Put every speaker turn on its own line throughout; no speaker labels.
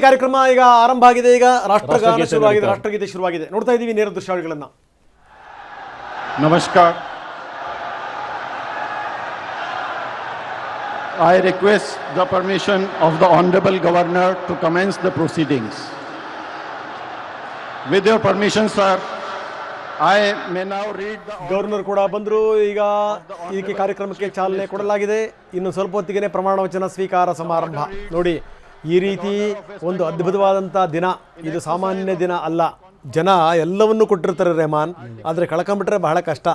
ಕಾರ್ಯಕ್ರಮ ಈಗ ಆರಂಭ ಆಗಿದೆ. ಈಗ ರಾಷ್ಟ್ರಗಾನ ಶುರುವಾಗಿದೆ, ರಾಷ್ಟ್ರಗೀತೆ ಶುರುವಾಗಿದೆ. ನೋಡ್ತಾ ಇದ್ದೀವಿ ನೇರ ದೃಶ್ಯಾವಳಿಗಳನ್ನ.
ನಮಸ್ಕಾರ. I request the permission of the Honorable Governor to commence the proceedings. With your permission, sir, I may now read the...
governor ಕೂಡ ಬಂದರು. ಈಗ ಇದಕ್ಕೆ ಕಾರ್ಯಕ್ರಮಕ್ಕೆ ಚಾಲನೆ ಕೊಡಲಾಗಿದೆ. ಇನ್ನು ಸ್ವಲ್ಪ ಹೊತ್ತಿಗೆ ಪ್ರಮಾಣ ವಚನ ಸ್ವೀಕಾರ ಸಮಾರಂಭ. ನೋಡಿ, ಈ ರೀತಿ ಒಂದು ಅದ್ಭುತವಾದಂಥ ದಿನ. ಇದು ಸಾಮಾನ್ಯ ದಿನ ಅಲ್ಲ. ಜನ ಎಲ್ಲವನ್ನೂ ಕೊಟ್ಟಿರ್ತಾರೆ ರೆಹಮಾನ್, ಆದರೆ ಕಳ್ಕೊಂಬಿಟ್ರೆ ಬಹಳ ಕಷ್ಟ.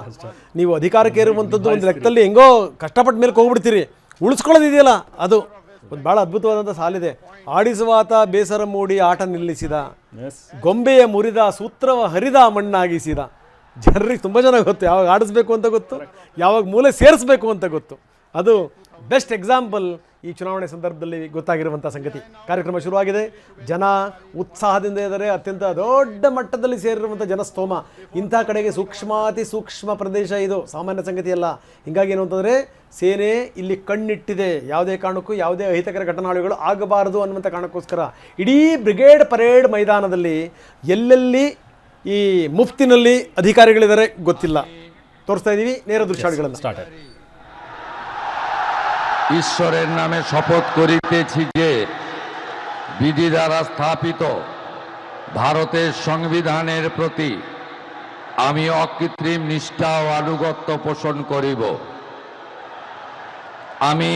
ನೀವು ಅಧಿಕಾರಕ್ಕೆ ಇರುವಂಥದ್ದು ಒಂದು ಲೆಕ್ಕದಲ್ಲಿ ಹೆಂಗೋ ಕಷ್ಟಪಟ್ಟ ಮೇಲೆ ಹೋಗ್ಬಿಡ್ತೀರಿ. ಉಳಿಸ್ಕೊಳ್ಳೋದಿದೆಯಲ್ಲ, ಅದು ಒಂದು ಭಾಳ ಅದ್ಭುತವಾದಂಥ ಸಾಲಿದೆ. ಆಡಿಸುವಾತ ಬೇಸರ ಮೂಡಿ ಆಟ ನಿಲ್ಲಿಸಿದ, ಗೊಂಬೆಯ ಮುರಿದ ಸೂತ್ರವ ಹರಿದ ಮಣ್ಣಾಗಿಸಿದ. ಜನರಿಗೆ ತುಂಬ ಚೆನ್ನಾಗಿ ಗೊತ್ತು ಯಾವಾಗ ಆಡಿಸ್ಬೇಕು ಅಂತ ಗೊತ್ತು, ಯಾವಾಗ ಮೂಲೆ ಸೇರಿಸ್ಬೇಕು ಅಂತ ಗೊತ್ತು. ಅದು ಬೆಸ್ಟ್ ಎಕ್ಸಾಂಪಲ್ ಈ ಚುನಾವಣೆ ಸಂದರ್ಭದಲ್ಲಿ ಗೊತ್ತಾಗಿರುವಂಥ ಸಂಗತಿ. ಕಾರ್ಯಕ್ರಮ ಶುರುವಾಗಿದೆ. ಜನ ಉತ್ಸಾಹದಿಂದ ಇದ್ದಾರೆ. ಅತ್ಯಂತ ದೊಡ್ಡ ಮಟ್ಟದಲ್ಲಿ ಸೇರಿರುವಂಥ ಜನಸ್ತೋಮ. ಇಂಥ ಕಡೆಗೆ ಸೂಕ್ಷ್ಮಾತಿ ಸೂಕ್ಷ್ಮ ಪ್ರದೇಶ, ಇದು ಸಾಮಾನ್ಯ ಸಂಗತಿ ಅಲ್ಲ. ಹೀಗಾಗಿ ಏನು ಅಂತಂದರೆ, ಸೇನೆ ಇಲ್ಲಿ ಕಣ್ಣಿಟ್ಟಿದೆ. ಯಾವುದೇ ಕಾರಣಕ್ಕೂ ಯಾವುದೇ ಅಹಿತಕರ ಘಟನಾವಳಿಗಳು ಆಗಬಾರದು ಅನ್ನುವಂಥ ಕಾರಣಕ್ಕೋಸ್ಕರ ಇಡೀ ಬ್ರಿಗೇಡ್ ಪರೇಡ್ ಮೈದಾನದಲ್ಲಿ ಎಲ್ಲೆಲ್ಲಿ ಈ ಮುಫ್ತಿನಲ್ಲಿ ಅಧಿಕಾರಿಗಳಿದ್ದಾರೆ ಗೊತ್ತಿಲ್ಲ. ತೋರಿಸ್ತಾ ಇದ್ದೀವಿ ನೇರ ದೃಶ್ಯಾವಳಿಗಳನ್ನು.
ঈশ্বরের নামে শপথ করিতেছি যে বিধি দ্বারা স্থাপিত ভারতের সংবিধানের প্রতি আমি অকৃত্রিম নিষ্ঠা ও আনুগত্য পোষণ করিব। আমি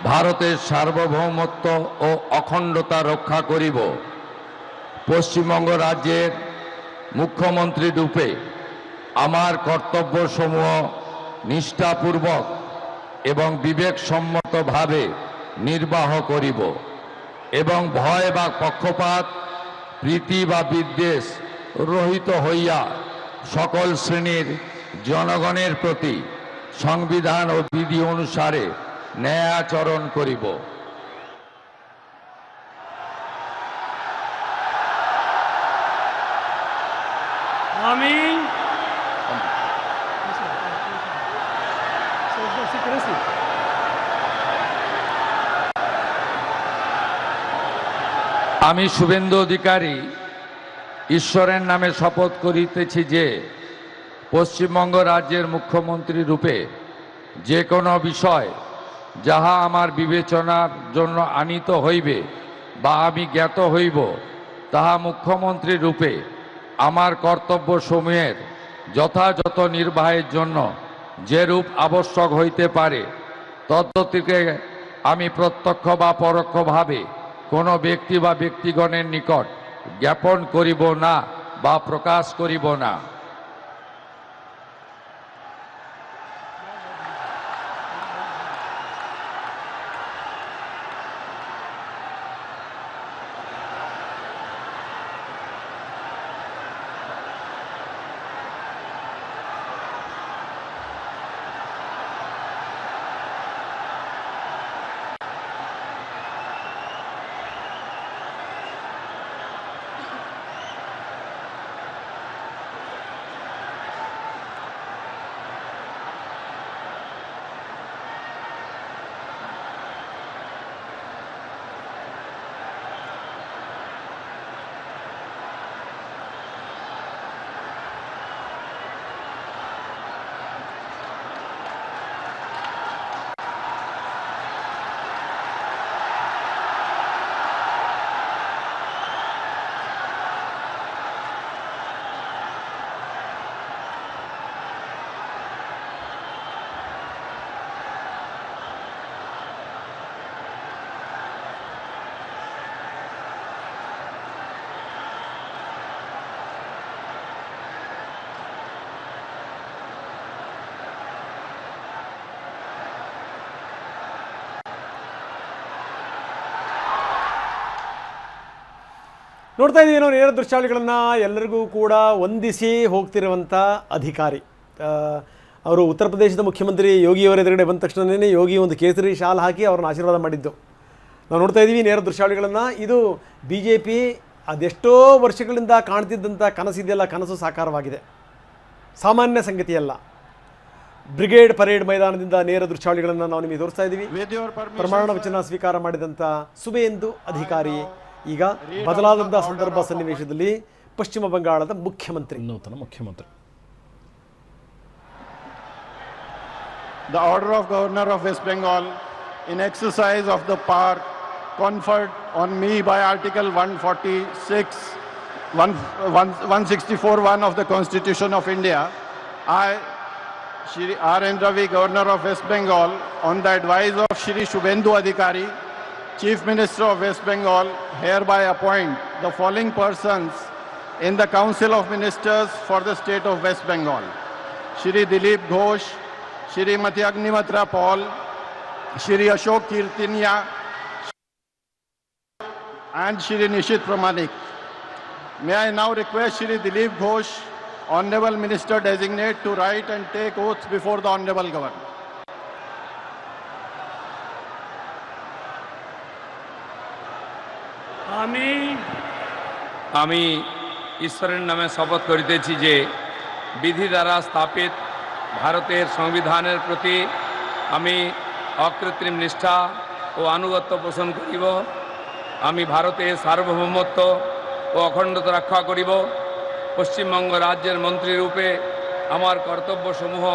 ভারতের সার্বভৌমত্ব ও অখণ্ডতা রক্ষা করিব। পশ্চিমবঙ্গ রাজ্যের মুখ্যমন্ত্রী রূপে আমার কর্তব্যসমূহ নিষ্ঠাপূর্বক এবং বিবেকসম্মতভাবে নির্বাহ করিব এবং ভয় বা পক্ষপাত প্রীতি বা বিদ্বেষ রহিত হইয়া সকল শ্রেণীর জনগণের প্রতি সংবিধান ও বিধি অনুসারে ন্যায়াচরণ করিব।
আমি
আমি শুভেন্দু অধিকারী ঈশ্বরের নামে শপথ করিতেছি যে পশ্চিমবঙ্গ রাজ্যের মুখ্যমন্ত্রী রূপে যে কোনো বিষয় যাহা আমার বিবেচনার জন্য আনিত হইবে বা আমি জ্ঞাত হইব, তাহা মুখ্যমন্ত্রী রূপে আমার কর্তব্যসমূহের যথাযথ নির্বাহের জন্য যেরূপ আবশ্যক হইতে পারে তদ্গতিকে আমি প্রত্যক্ষ বা পরোক্ষভাবে কোনো ব্যক্তি বা ব্যক্তিগণের নিকট জ্ঞাপন করিব না বা প্রকাশ করিব না।
ನೋಡ್ತಾ ಇದ್ದೀವಿ ನಾವು ನೇರ ದೃಶ್ಯಾವಳಿಗಳನ್ನು. ಎಲ್ಲರಿಗೂ ಕೂಡ ವಂದಿಸಿ ಹೋಗ್ತಿರುವಂಥ ಅಧಿಕಾರಿ ಅವರು ಉತ್ತರ ಪ್ರದೇಶದ ಮುಖ್ಯಮಂತ್ರಿ ಯೋಗಿಯವರ ಎದುರುಗಡೆ ಬಂದ ತಕ್ಷಣವೇ ಯೋಗಿ ಒಂದು ಕೇಸರಿ ಶಾಲ್ ಹಾಕಿ ಅವ್ರನ್ನ ಆಶೀರ್ವಾದ ಮಾಡಿದ್ದು ನಾವು ನೋಡ್ತಾ ಇದ್ದೀವಿ ನೇರ ದೃಶ್ಯಾವಳಿಗಳನ್ನು. ಇದು BJP ಅದೆಷ್ಟೋ ವರ್ಷಗಳಿಂದ ಕಾಣ್ತಿದ್ದಂಥ ಕನಸಿದೆಯಲ್ಲ, ಕನಸು ಸಾಕಾರವಾಗಿದೆ. ಸಾಮಾನ್ಯ ಸಂಗತಿಯಲ್ಲ. ಬ್ರಿಗೇಡ್ ಪರೇಡ್ ಮೈದಾನದಿಂದ ನೇರ ದೃಶ್ಯಾವಳಿಗಳನ್ನು ನಾವು ನಿಮಗೆ ತೋರಿಸ್ತಾ ಇದ್ದೀವಿ. ಪ್ರಮಾಣ ವಚನ ಸ್ವೀಕಾರ ಮಾಡಿದಂಥ ಸುಬೇಂದು ಅಧಿಕಾರಿ ಈಗ ಬದಲಾದಂತಹ ಸಂದರ್ಭ ಸನ್ನಿವೇಶದಲ್ಲಿ ಪಶ್ಚಿಮ ಬಂಗಾಳದ ಮುಖ್ಯಮಂತ್ರಿ
ನೂತನ ಮುಖ್ಯಮಂತ್ರಿ.
The order of Governor of West Bengal in exercise of the power conferred on me by Article 164(1) of the Constitution of India, I, Shri R. N. Ravi, Governor of West Bengal, on the advice of Shri Shubhendu Adhikari, Chief Minister of West Bengal, hereby appoint the following persons in the Council of Ministers for the State of West Bengal: Shri Dilip Ghosh, Shrimati Agnimatra Paul, Shri Ashok Kirtinia, and Shri Nishit Pramanik. May I now request Shri Dilip Ghosh, Honorable Minister Designate, to write and take oath before the Honorable Governor.
আমি ঈশ্বরের নামে শপথ করিতেছি যে বিধি দ্বারা স্থাপিত ভারতের সংবিধানের প্রতি আমি অকৃত্রিম নিষ্ঠা ও আনুগত্য পোষণ করিব। আমি ভারতের সার্বভৌমত্ব ও অখণ্ডতা রক্ষা করিব। পশ্চিমবঙ্গ রাজ্যের মন্ত্রীরূপে আমার কর্তব্যসমূহ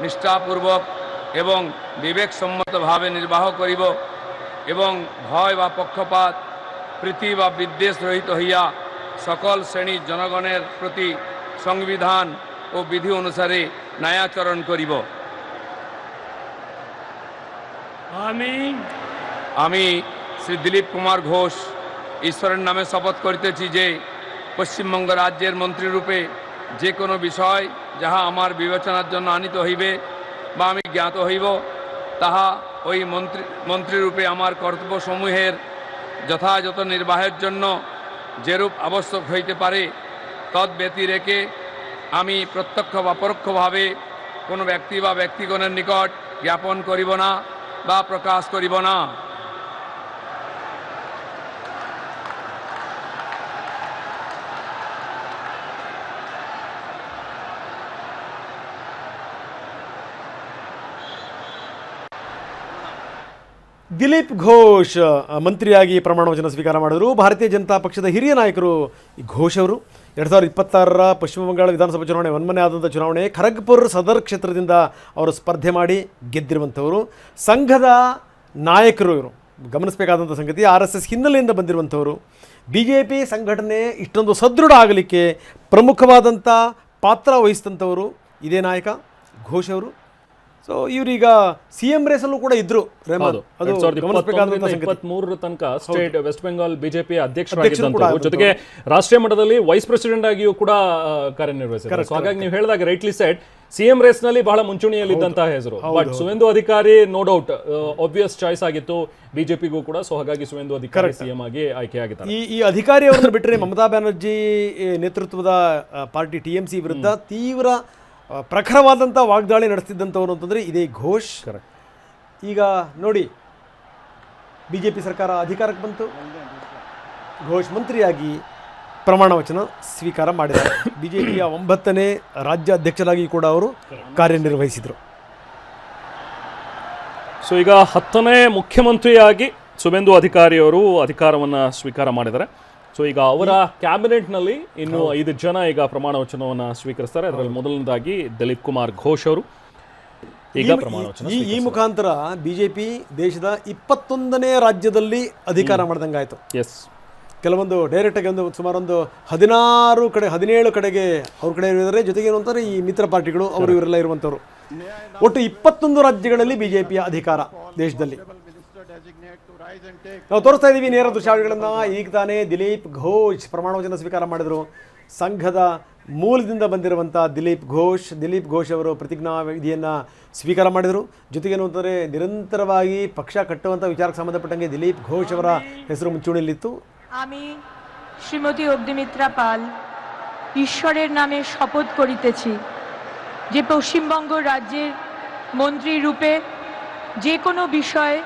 নিষ্ঠাপূর্বক এবং বিবেকসম্মতভাবে নির্বাহ করিব এবং ভয় বা পক্ষপাত প্রীতি বা বিদ্বেষ রহিত হইয়া সকল শ্রেণীর জনগণের প্রতি সংবিধান ও বিধি অনুসারে ন্যায়াচরণ করিব। আমি শ্রী দিলীপ কুমার ঘোষ ঈশ্বরের নামে শপথ করিতেছি যে পশ্চিমবঙ্গ রাজ্যের মন্ত্রীরূপে যে কোনো বিষয় যাহা আমার বিবেচনার জন্য আনিত হইবে বা আমি জ্ঞাত হইব, তাহা ওই মন্ত্রীরূপে আমার কর্তব্যসমূহের যথাযথ নির্বাহের জন্য যেরূপ আবশ্যক হইতে পারে তদ্ব্যতিরেকে আমি প্রত্যক্ষ বা পরোক্ষভাবে কোনো ব্যক্তি বা ব্যক্তিগণের নিকট জ্ঞাপন করিব না বা প্রকাশ করিব না।
ದಿಲೀಪ್ ಘೋಷ್ ಮಂತ್ರಿಯಾಗಿ ಪ್ರಮಾಣ ವಚನ ಸ್ವೀಕಾರ ಮಾಡಿದರು. ಭಾರತೀಯ ಜನತಾ ಪಕ್ಷದ ಹಿರಿಯ ನಾಯಕರು ಈ ಘೋಷ್ ಅವರು 2026ರ ಪಶ್ಚಿಮ ಬಂಗಾಳ ವಿಧಾನಸಭಾ ಚುನಾವಣೆ ಮೊನ್ನೆ ಆದಂಥ ಚುನಾವಣೆ ಖರಗ್ಪುರ್ ಸದರ್ ಕ್ಷೇತ್ರದಿಂದ ಅವರು ಸ್ಪರ್ಧೆ ಮಾಡಿ ಗೆದ್ದಿರುವಂಥವರು. ಸಂಘದ ನಾಯಕರು ಇವರು, ಗಮನಿಸಬೇಕಾದಂಥ ಸಂಗತಿ RSS ಹಿನ್ನೆಲೆಯಿಂದ ಬಂದಿರುವಂಥವರು. BJP ಸಂಘಟನೆ ಇಷ್ಟೊಂದು ಸದೃಢ ಆಗಲಿಕ್ಕೆ ಪ್ರಮುಖವಾದಂಥ ಪಾತ್ರ ವಹಿಸಿದಂಥವರು ಇದೇ ನಾಯಕ ಘೋಷ್ ಅವರು. ಸೊ ಇವರೀಗ CM ರೇಸಲ್ಲೂ ಕೂಡ ಇದ್ರು.
ಅದು 2023 ತನಕ ಸ್ಟೇಟ್ ವೆಸ್ಟ್ ಬೆಂಗಾಲ್ ಬಿಜೆಪಿ ಅಧ್ಯಕ್ಷರಾಗಿದ್ದಂಥವ್ರು, ಜೊತೆಗೆ ರಾಷ್ಟ್ರೀಯ ಮಟ್ಟದಲ್ಲಿ ವೈಸ್ ಪ್ರೆಸಿಡೆಂಟ್ ಆಗಿಯೂ ಕೂಡ ಕಾರ್ಯನಿರ್ವಹಿಸಿದ್ದಾರೆ. ಸೊ ಹಾಗಾಗಿ ನೀವು ಹೇಳಿದಾಗ ರೈಟ್ಲಿ ಸೆಡ್ CM ರೇಸ್ ನಲ್ಲಿ ಬಹಳ ಮುಂಚೂಣಿಯಲ್ಲಿದ್ದಂತಹ ಹೆಸರು. ಬಟ್ ಸುವೇಂದು ಅಧಿಕಾರಿ ನೋ ಡೌಟ್ ಆಬ್ವಿಯಸ್ ಚಾಯ್ಸ್ ಆಗಿತ್ತು ಬಿಜೆಪಿಗೂ ಕೂಡ. ಸೊ ಹಾಗಾಗಿ ಸುವೇಂದು ಅಧಿಕಾರಿ CM ಆಗಿ ಆಯ್ಕೆಯಾಗಿದ್ದಾರೆ.
ಈ ಅಧಿಕಾರಿ ಅವರನ್ನು ಬಿಟ್ಟರೆ ಮಮತಾ ಬ್ಯಾನರ್ಜಿ ನೇತೃತ್ವದ ಪಾರ್ಟಿ TMC ವಿರುದ್ಧ ತೀವ್ರ ಪ್ರಖರವಾದಂಥ ವಾಗ್ದಾಳಿ ನಡೆಸ್ತಿದ್ದಂಥವ್ರು ಅಂತಂದರೆ ಇದೇ ಘೋಷ್. ಈಗ ನೋಡಿ, BJP ಸರ್ಕಾರ ಅಧಿಕಾರಕ್ಕೆ ಬಂತು, ಘೋಷ್ ಮಂತ್ರಿಯಾಗಿ ಪ್ರಮಾಣ ವಚನ ಸ್ವೀಕಾರ ಮಾಡಿದ್ದಾರೆ. BJPಯ 9ನೇ ರಾಜ್ಯ ಅಧ್ಯಕ್ಷರಾಗಿ ಕೂಡ ಅವರು ಕಾರ್ಯನಿರ್ವಹಿಸಿದರು.
ಸೊ ಈಗ 10ನೇ ಮುಖ್ಯಮಂತ್ರಿಯಾಗಿ ಸುವೇಂದು ಅಧಿಕಾರಿ ಅವರು ಅಧಿಕಾರವನ್ನು ಸ್ವೀಕಾರ ಮಾಡಿದ್ದಾರೆ. ಸೊ ಈಗ ಅವರ ಕ್ಯಾಬಿನೆಟ್ನಲ್ಲಿ ಇನ್ನು 5 ಜನ ಈಗ ಪ್ರಮಾಣ ವಚನವನ್ನು ಸ್ವೀಕರಿಸ್ತಾರೆ. ಅದರಲ್ಲಿ ಮೊದಲನೇದಾಗಿ ದಿಲೀಪ್ ಕುಮಾರ್ ಘೋಷ್ ಅವರು ಈಗ ಪ್ರಮಾಣ ವಚನ
ಈ ಮುಖಾಂತರ BJP ದೇಶದ 21ನೇ ರಾಜ್ಯದಲ್ಲಿ ಅಧಿಕಾರ ಮಾಡ್ದಂಗಾಯ್ತು.
ಎಸ್,
ಕೆಲವೊಂದು ಡೈರೆಕ್ಟಾಗಿ ಸುಮಾರೊಂದು 17 ಕಡೆಗೆ ಅವ್ರ ಕಡೆ ಇದ್ದಾರೆ. ಜೊತೆಗೆ ಏನು ಅಂತಾರೆ, ಈ ಮಿತ್ರ ಪಾರ್ಟಿಗಳು ಅವರು ಇವರೆಲ್ಲ ಇರುವಂಥವ್ರು. ಒಟ್ಟು 21 ರಾಜ್ಯಗಳಲ್ಲಿ BJPಯ ಅಧಿಕಾರ ದೇಶದಲ್ಲಿ. ನಾವು ತೋರಿಸ್ತಾ ಇದ್ದೀವಿ ನೇರ ದೃಶ್ಯಾವಳಿಗಳನ್ನು. ಈಗ ತಾನೇ ದಿಲೀಪ್ ಘೋಷ್ ಪ್ರಮಾಣ ವಚನ ಸ್ವೀಕಾರ ಮಾಡಿದರು. ಸಂಘದ ಮೂಲದಿಂದ ಬಂದಿರುವಂಥ ದಿಲೀಪ್ ಘೋಷ್ ಅವರು ಪ್ರತಿಜ್ಞಾ ವಿಧಿಯನ್ನು ಸ್ವೀಕಾರ ಮಾಡಿದರು. ಜೊತೆಗೇನು ಅಂತಂದರೆ ನಿರಂತರವಾಗಿ ಪಕ್ಷ ಕಟ್ಟುವಂಥ ವಿಚಾರಕ್ಕೆ ಸಂಬಂಧಪಟ್ಟಂಗೆ ದಿಲೀಪ್ ಘೋಷ್ ಅವರ ಹೆಸರು ಮುಂಚೂಣಿಯಲ್ಲಿತ್ತು.
আমি শ্রীমতী অগ্নিমিত্রা পাল ঈশ্বরের নামে শপথ করিতেছি যে পশ্চিমবঙ্গ রাজ্যের মন্ত্রী রূপে যে কোনো বিষয়ে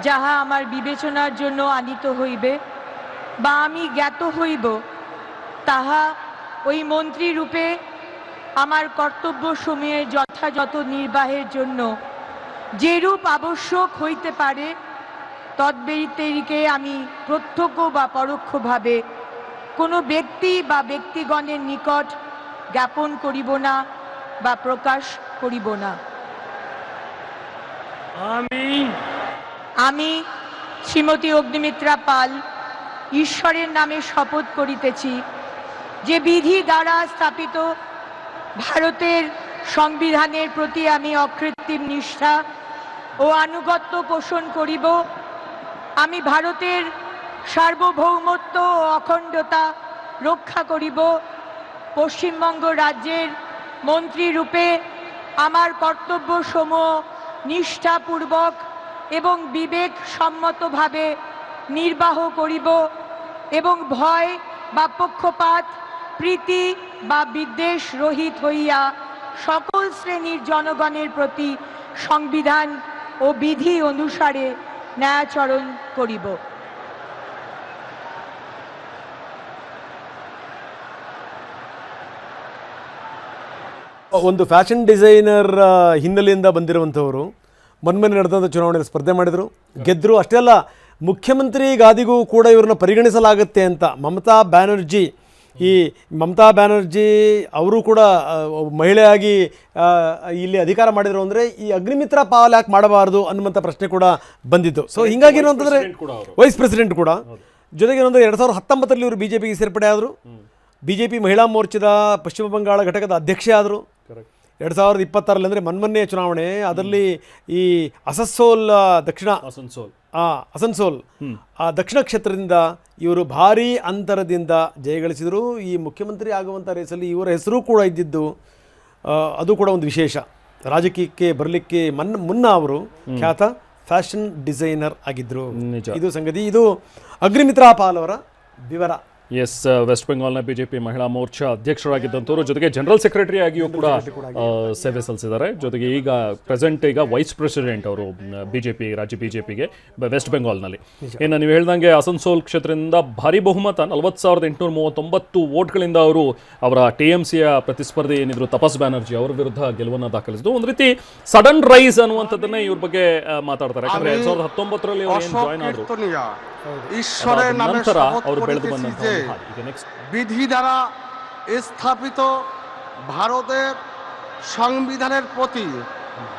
যাহা আমার বিবেচনার জন্য আনিত হইবে বা আমি জ্ঞাত হইব, তাহা ওই মন্ত্রী রূপে আমার কর্তব্যসমূহের যথাযথ নির্বাহের জন্য যেরূপ আবশ্যক হইতে পারে তদ্ব্যতিরিকে আমি প্রত্যক্ষ বা পরোক্ষভাবে কোনো ব্যক্তি বা ব্যক্তিগণের নিকট জ্ঞাপন করিব না বা প্রকাশ করিব না। আমি শ্রীমতী অগ্নিমিত্রা পাল ঈশ্বরের নামে শপথ করিতেছি যে বিধি দ্বারা স্থাপিত ভারতের সংবিধানের প্রতি আমি অকৃত্রিম নিষ্ঠা ও আনুগত্য পোষণ করিব। আমি ভারতের সার্বভৌমত্ব ও অখণ্ডতা রক্ষা করিব। পশ্চিমবঙ্গ রাজ্যের মন্ত্রী রূপে আমার কর্তব্যসমূহ নিষ্ঠাপূর্বক এবং বিবেকসম্মতভাবে নির্বাহ করিব এবং ভয় বা পক্ষপাত প্রীতি বা বিদ্বেষ রহিত হইয়া সকল শ্রেণীর জনগণের প্রতি সংবিধান ও বিধি অনুসারে ন্যায়াচরণ করিব।
ಒಂದು ಫ್ಯಾಷನ್ ಡಿಸೈನರ್ ಹಿನ್ನೆಲೆಯಿಂದ ಬಂದಿರುವಂಥವರು ಮೊನ್ನೆ ನಡೆದಂಥ ಚುನಾವಣೆಯಲ್ಲಿ ಸ್ಪರ್ಧೆ ಮಾಡಿದರು, ಗೆದ್ದರು. ಅಷ್ಟೇ ಅಲ್ಲ, ಮುಖ್ಯಮಂತ್ರಿ ಗಾದಿಗೂ ಕೂಡ ಇವ್ರನ್ನ ಪರಿಗಣಿಸಲಾಗುತ್ತೆ ಅಂತ ಮಮತಾ ಬ್ಯಾನರ್ಜಿ ಅವರು ಕೂಡ ಮಹಿಳೆಯಾಗಿ ಇಲ್ಲಿ ಅಧಿಕಾರ ಮಾಡಿದರು ಅಂದರೆ ಈ ಅಗ್ನಿಮಿತ್ರ ಪಾಲ್ ಯಾಕೆ ಮಾಡಬಾರ್ದು ಅನ್ನುವಂಥ ಪ್ರಶ್ನೆ ಕೂಡ ಬಂದಿತ್ತು. ಸೊ ಹಿಂಗಾಗಿ ಏನು ಅಂತಂದರೆ ವೈಸ್ ಪ್ರೆಸಿಡೆಂಟ್ ಕೂಡ ಜೊತೆಗೆ ಏನಂದರೆ 2019 ಇವರು BJPಗೆ ಸೇರ್ಪಡೆ ಆದರು. BJP ಮಹಿಳಾ ಮೋರ್ಚಾದ ಪಶ್ಚಿಮ ಬಂಗಾಳ ಘಟಕದ ಅಧ್ಯಕ್ಷೆ ಆದರು. 2026 ಅಂದರೆ ಮೊನ್ನೆ ಚುನಾವಣೆ, ಅದರಲ್ಲಿ ಈ ಅಸನ್ಸೋಲ್ ಆ ದಕ್ಷಿಣ ಕ್ಷೇತ್ರದಿಂದ ಇವರು ಭಾರೀ ಅಂತರದಿಂದ ಜಯಗಳಿಸಿದರು. ಈ ಮುಖ್ಯಮಂತ್ರಿ ಆಗುವಂಥ ರೇಸಲ್ಲಿ ಇವರ ಹೆಸರು ಕೂಡ ಇದ್ದಿದ್ದು, ಅದು ಕೂಡ ಒಂದು ವಿಶೇಷ. ರಾಜಕೀಯಕ್ಕೆ ಬರಲಿಕ್ಕೆ ಮುನ್ನ ಅವರು ಖ್ಯಾತ ಫ್ಯಾಷನ್ ಡಿಸೈನರ್ ಆಗಿದ್ದರು. ಇದು ಸಂಗತಿ. ಇದು ಅಗ್ನಿಮಿತ್ರಾ ಪಾಲ್ ಅವರ ವಿವರ.
ಎಸ್, ವೆಸ್ಟ್ ಬೆಂಗಾಲ್ನ ಬಿಜೆಪಿ ಮಹಿಳಾ ಮೋರ್ಚಾ ಅಧ್ಯಕ್ಷರಾಗಿದ್ದಂಥವ್ರು, ಜೊತೆಗೆ ಜನರಲ್ ಸೆಕ್ರೆಟರಿ ಆಗಿಯೂ ಕೂಡ ಸೇವೆ ಸಲ್ಲಿಸಿದ್ದಾರೆ. ಜೊತೆಗೆ ಈಗ ವೈಸ್ ಪ್ರೆಸಿಡೆಂಟ್ ಅವರು ಬಿಜೆಪಿ, ರಾಜ್ಯ ಬಿಜೆಪಿಗೆ ವೆಸ್ಟ್ ಬೆಂಗಾಲ್ನಲ್ಲಿ. ಇನ್ನು ನೀವು ಹೇಳ್ದಂಗೆ ಅಸನ್ಸೋಲ್ ಕ್ಷೇತ್ರದಿಂದ ಭಾರಿ ಬಹುಮತ 40,839 ವೋಟ್ಗಳಿಂದ ಅವರು ಅವರ TMCಯ ಪ್ರತಿಸ್ಪರ್ಧಿ ಏನಿದ್ರು ತಪಸ್ ಬ್ಯಾನರ್ಜಿ ಅವರ ವಿರುದ್ಧ ಗೆಲುವನ್ನು ದಾಖಲಿಸಿದ್ರು. ಒಂದು ರೀತಿ ಸಡನ್ ರೈಸ್ ಅನ್ನುವಂಥದ್ದನ್ನೇ ಇವ್ರ ಬಗ್ಗೆ ಮಾತಾಡ್ತಾರೆ. ಯಾಕಂದ್ರೆ 2019 ಅವರು ಏನು ಜಾಯ್ನ್ ಆದ್ರು,
ঈশ্বরের নামে
ನಂತರ
শপথ
ಅವರು ಬೆಳೆದು
করিতেছি
ಬಂದಂತಹ
যে
ಒಂದು ಹಾದಿ. ಈಗ next.
বিধি দ্বারা স্থাপিত ভারতের সংবিধানের প্রতি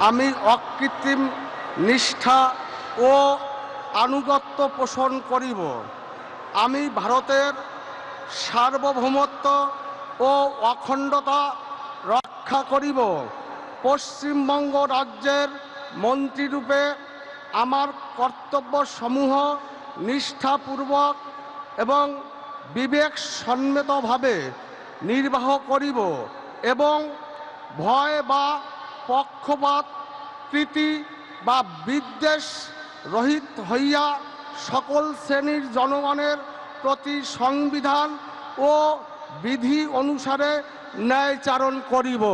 আমি অকৃত্রিম নিষ্ঠা ও আনুগত্য পোষণ করিব। আমি ভারতের সার্বভৌমত্ব ও অখণ্ডতা রক্ষা করিব। পশ্চিমবঙ্গ রাজ্যের মন্ত্রীরূপে আমার কর্তব্যসমূহ নিষ্ঠাপূর্বক এবং বিবেকসম্মতভাবে নির্বাহ করিব এবং ভয় বা পক্ষপাত প্রীতি বা বিদ্বেষ রহিত হইয়া সকল শ্রেণীর জনগণের প্রতি সংবিধান ও বিধি অনুসারে ন্যায়চারণ করিব।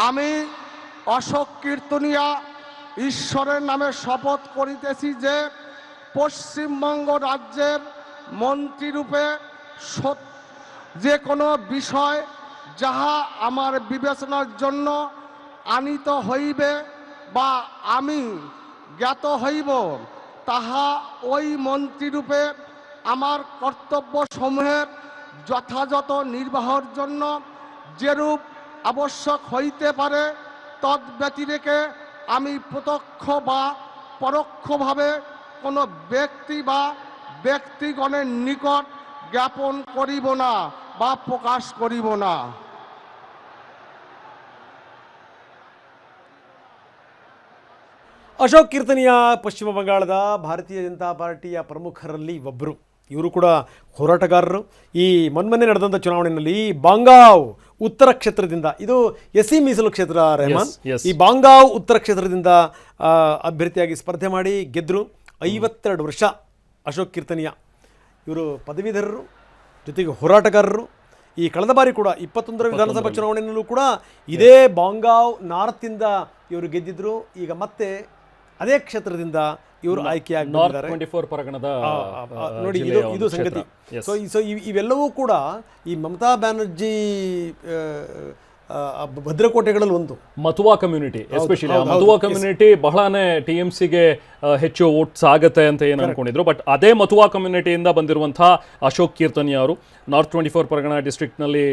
আমি অশোক কীর্তনিয়া ঈশ্বরের নামে শপথ করিতেছি যে পশ্চিমবঙ্গ রাজ্যের মন্ত্রীরূপে যে কোনো বিষয় যাহা আমার বিবেচনার জন্য আনিত হইবে বা আমি জ্ঞাত হইব, তাহা ওই মন্ত্রীরূপে আমার কর্তব্যসমূহের যথাযথ নির্বাহের জন্য যেরূপ আবশ্যক হইতে পারে তদ্ব্যতিরেকে আমি প্রত্যক্ষ বা পরোক্ষভাবে কোনো ব্যক্তি বা ব্যক্তিগণের নিকট জ্ঞাপন করিব না বা প্রকাশ করিব না।
ಅಶೋಕ್ ಕೀರ್ತನಿಯ ಪಶ್ಚಿಮ ಬಂಗಾಳದ ಭಾರತೀಯ ಜನತಾ ಪಾರ್ಟಿಯ ಪ್ರಮುಖರಲ್ಲಿ ಒಬ್ಬರು. ಇವರು ಕೂಡ ಹೋರಾಟಗಾರರು. ಈ ಮೊನ್ನೆ ನಡೆದಂಥ ಚುನಾವಣೆಯಲ್ಲಿ ಬಾಂಗಾವ್ ಉತ್ತರ ಕ್ಷೇತ್ರದಿಂದ, ಇದು SC ಮೀಸಲು ಕ್ಷೇತ್ರ ರೆಹಮಾನ್, ಈ ಬಾಂಗಾವ್ ಉತ್ತರ ಕ್ಷೇತ್ರದಿಂದ ಅಭ್ಯರ್ಥಿಯಾಗಿ ಸ್ಪರ್ಧೆ ಮಾಡಿ ಗೆದ್ದರು. 52 ವರ್ಷ ಅಶೋಕ್ ಕೀರ್ತನಿಯ. ಇವರು ಪದವೀಧರರು, ಜೊತೆಗೆ ಹೋರಾಟಗಾರರು. ಈ ಕಳೆದ ಬಾರಿ ಕೂಡ 21ರ ವಿಧಾನಸಭಾ ಚುನಾವಣೆಯಲ್ಲೂ ಕೂಡ ಇದೇ ಬಾಂಗಾವ್ ನಾರ್ತಿಂದ ಇವರು ಗೆದ್ದಿದ್ರು. ಈಗ ಮತ್ತೆ ಅದೇ ಕ್ಷೇತ್ರದಿಂದ ಇವರು ಆಯ್ಕೆಯಾಗಿದ್ದಾರೆ. ನೋಡಿ, ಇದು ಸಂಗತಿ. ಸೊ ಇವೆಲ್ಲವೂ ಕೂಡ ಈ ಮಮತಾ ಬ್ಯಾನರ್ಜಿ ಭದ್ರಕೋಟೆಗಳಲ್ಲಿ ಒಂದು.
ಮತುವಾ ಕಮ್ಯುನಿಟಿ ಎಸ್ಪೆಷಲಿ ಮತುವಾ ಕಮ್ಯುನಿಟಿ ಬಹಳನೇ ಟಿಎಂಸಿಗೆ ಹೆಚ್ಚು ವೋಟ್ಸ್ ಆಗತ್ತೆ ಅಂತ ಏನು ಅನ್ಕೊಂಡಿದ್ರು. ಬಟ್ ಅದೇ ಮತುವಾ ಕಮ್ಯುನಿಟಿಯಿಂದ ಬಂದಿರುವಂತಹ ಅಶೋಕ್ ಕೀರ್ತನಿಯಾ ಅವರು ನಾರ್ತ್ 24 ಪರಗಣ ಡಿಸ್ಟ್ರಿಕ್ಟ್ನಲ್ಲಿ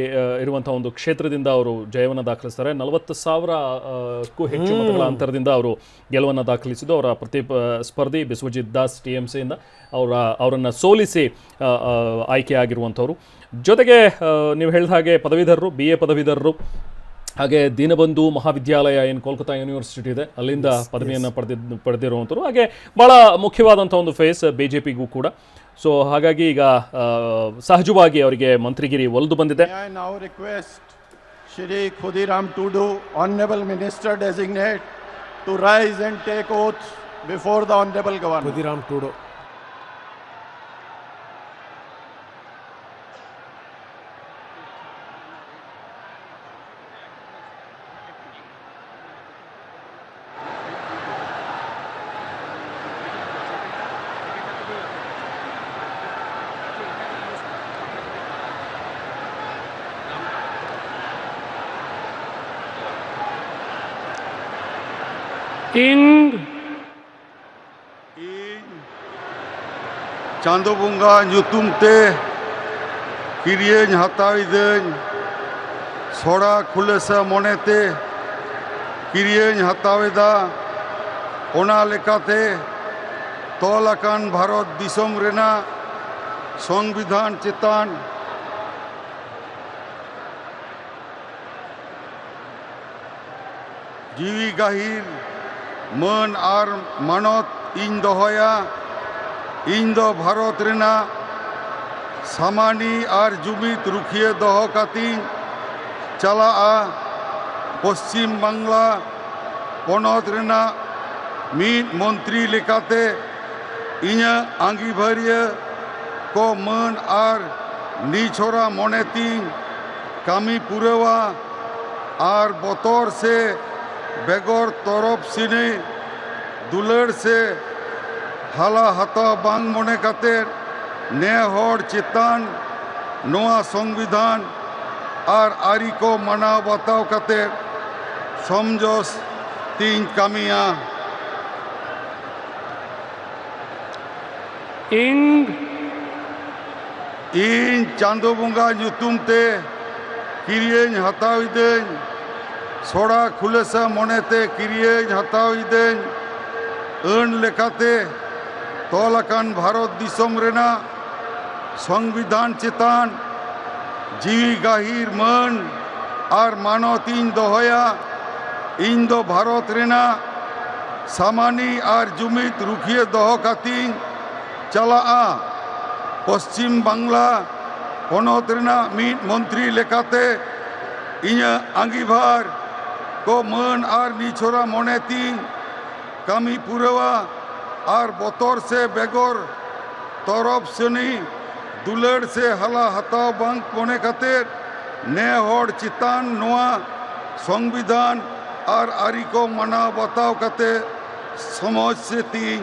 ಇರುವಂತಹ ಒಂದು ಕ್ಷೇತ್ರದಿಂದ ಅವರು ಜಯವನ್ನು ದಾಖಲಿಸ್ತಾರೆ. 40,000ಕ್ಕೂ ಹೆಚ್ಚು ಮತಗಳ ಅಂತರದಿಂದ ಅವರು ಗೆಲುವನ್ನು ದಾಖಲಿಸಿದ್ದು. ಅವರ ಸ್ಪರ್ಧಿ ಬಿಸ್ವಜಿತ್ ದಾಸ್ ಟಿಎಂಸಿಯಿಂದ ಅವರನ್ನು ಸೋಲಿಸಿ ಆಯ್ಕೆಯಾಗಿರುವಂಥವ್ರು. ಜೊತೆಗೆ ನೀವು ಹೇಳಿದ ಹಾಗೆ ಪದವೀಧರರು, BA ಪದವೀಧರರು, ಹಾಗೆ ದೀನಬಂಧು ಮಹಾವಿದ್ಯಾಲಯ ಏನು ಕೋಲ್ಕತ್ತಾ ಯೂನಿವರ್ಸಿಟಿ ಇದೆ ಅಲ್ಲಿಂದ ಪದವಿಯನ್ನು ಪಡೆದಿರುವಂಥವ್ರು. ಹಾಗೆ ಭಾಳ ಮುಖ್ಯವಾದಂಥ ಒಂದು ಫೇಸ್ BJPಗೂ ಕೂಡ. ಸೊ ಹಾಗಾಗಿ ಈಗ ಸಹಜವಾಗಿ ಅವರಿಗೆ ಮಂತ್ರಿಗಿರಿ ಒಲಿದು ಬಂದಿದೆ.
May I now request Shri Khudiram Tudu, Honorable Minister Designate, to rise and take oath before the Honorable Governor.
Khudiram ಟೂಡು.
ᱤᱧ
ᱪᱟᱸᱫᱳ ᱵᱚᱸᱜᱟ ᱧᱩᱛᱩᱢ ᱛᱮ ᱠᱤᱨᱤᱭᱟᱹᱧ ᱦᱟᱛᱟᱣᱤᱫᱟᱹᱧ, ᱥᱚᱲᱟ ᱠᱷᱩᱞᱟᱹᱥᱟ ᱢᱚᱱᱮᱛᱮ ᱠᱤᱨᱤᱭᱟᱹᱧ ᱦᱟᱛᱟᱣᱮᱫᱟ, ᱚᱱᱟ ᱞᱮᱠᱟᱛᱮ ᱛᱚᱞ ᱟᱠᱟᱱ ᱵᱷᱟᱨᱚᱛ ᱫᱤᱥᱚᱢ ᱨᱮᱱᱟᱜ ᱥᱚᱝᱵᱤᱫᱷᱟᱱ ᱪᱮᱛᱟᱱ ᱡᱤᱣᱤ ᱜᱟᱹᱦᱤᱨ ᱢᱟᱹᱱ ᱟᱨ ᱢᱟᱱᱚᱛ ᱤᱧ ᱫᱚᱦᱚᱭᱟ। ᱤᱧ ᱫᱚ ᱵᱷᱟᱨᱚᱛ ᱨᱮᱱᱟᱜ ᱥᱟᱢᱟᱱᱤ ᱟᱨ ᱡᱩᱢᱤᱫ ᱨᱩᱠᱷᱤᱭᱟᱹ ᱫᱚᱦᱚ ᱠᱟᱛᱮᱧ ᱪᱟᱞᱟᱜᱼᱟ। ᱯᱚᱥᱪᱤᱢ ᱵᱟᱝᱞᱟ ᱯᱚᱱᱚᱛ ᱨᱮᱱᱟᱜ ᱢᱤᱫ ᱢᱚᱱᱛᱨᱤ ᱞᱮᱠᱟᱛᱮ ᱤᱧᱟᱹᱜ ᱟᱸᱜᱤᱵᱷᱟᱹᱨᱤᱭᱟᱹ ᱠᱚ ᱢᱟᱹᱱ ᱟᱨ ᱱᱤᱪᱷᱚᱨᱟ ᱢᱚᱱᱮᱛᱤᱧ ᱠᱟᱹᱢᱤ ᱯᱩᱨᱟᱹᱣᱟ ᱟᱨ ᱵᱚᱛᱚᱨ ᱥᱮ बेगोर तरफ सिने दुलड़ से हाला हता बांग मने काते ने होड़ चितान नोआ संविधान और आरी को मना बताओ काते समझोस तीन कामिया। इन चांदो बुंगा ᱧᱩᱛᱩᱢ ᱛᱮ ᱠᱤᱨᱤᱭᱟᱹᱧ ᱦᱟᱛᱟᱣᱤᱫᱟᱹᱧ, ᱥᱚᱲᱟ ᱠᱷᱩᱞᱟᱹᱥᱟ ᱢᱚᱱᱮᱛᱮ ᱠᱤᱨᱤᱭᱟᱹᱧ ᱦᱟᱛᱟᱣᱤᱫᱟᱹᱧ, ᱟᱹᱱ ᱞᱮᱠᱟᱛᱮ ᱛᱚᱞ ᱟᱠᱟᱱ ᱵᱷᱟᱨᱚᱛ ᱫᱤᱥᱚᱢ ᱨᱮᱱᱟᱜ ᱥᱚᱝᱵᱤᱫᱷᱟᱱ ᱪᱮᱛᱟᱱ ᱡᱤᱣᱤ ᱜᱟᱹᱦᱤᱨ ᱢᱟᱹᱱ ᱟᱨ ᱢᱟᱱᱚᱛᱤᱧ ᱫᱚᱦᱚᱭᱟ। ᱤᱧ ᱫᱚ ᱵᱷᱟᱨᱚᱛ ᱨᱮᱱᱟᱜ ᱥᱟᱢᱟᱱᱤ ᱟᱨ ᱡᱩᱢᱤᱫ ᱨᱩᱠᱷᱤᱭᱟᱹ ᱫᱚᱦᱚ ᱠᱟᱛᱮᱧ ᱪᱟᱞᱟᱜᱼᱟ। ᱯᱚᱥᱪᱤᱢ ᱵᱟᱝᱞᱟ ᱯᱚᱱᱚᱛ ᱨᱮᱱᱟᱜ ᱢᱤᱫ ᱢᱚᱱᱛᱨᱤ ᱞᱮᱠᱟᱛᱮ ᱤᱧᱟᱹᱜ ᱟᱸᱜᱤᱵᱷᱟᱨ को मान और निछोरा मोनेतीन कामी पुरवा और बतर से बेगोर तरफ सनी दुलड़ से हला हताव बांग मने काते ने होड़ चितान नोआ संविधान और आरी को मना बताव काते समझ से तीन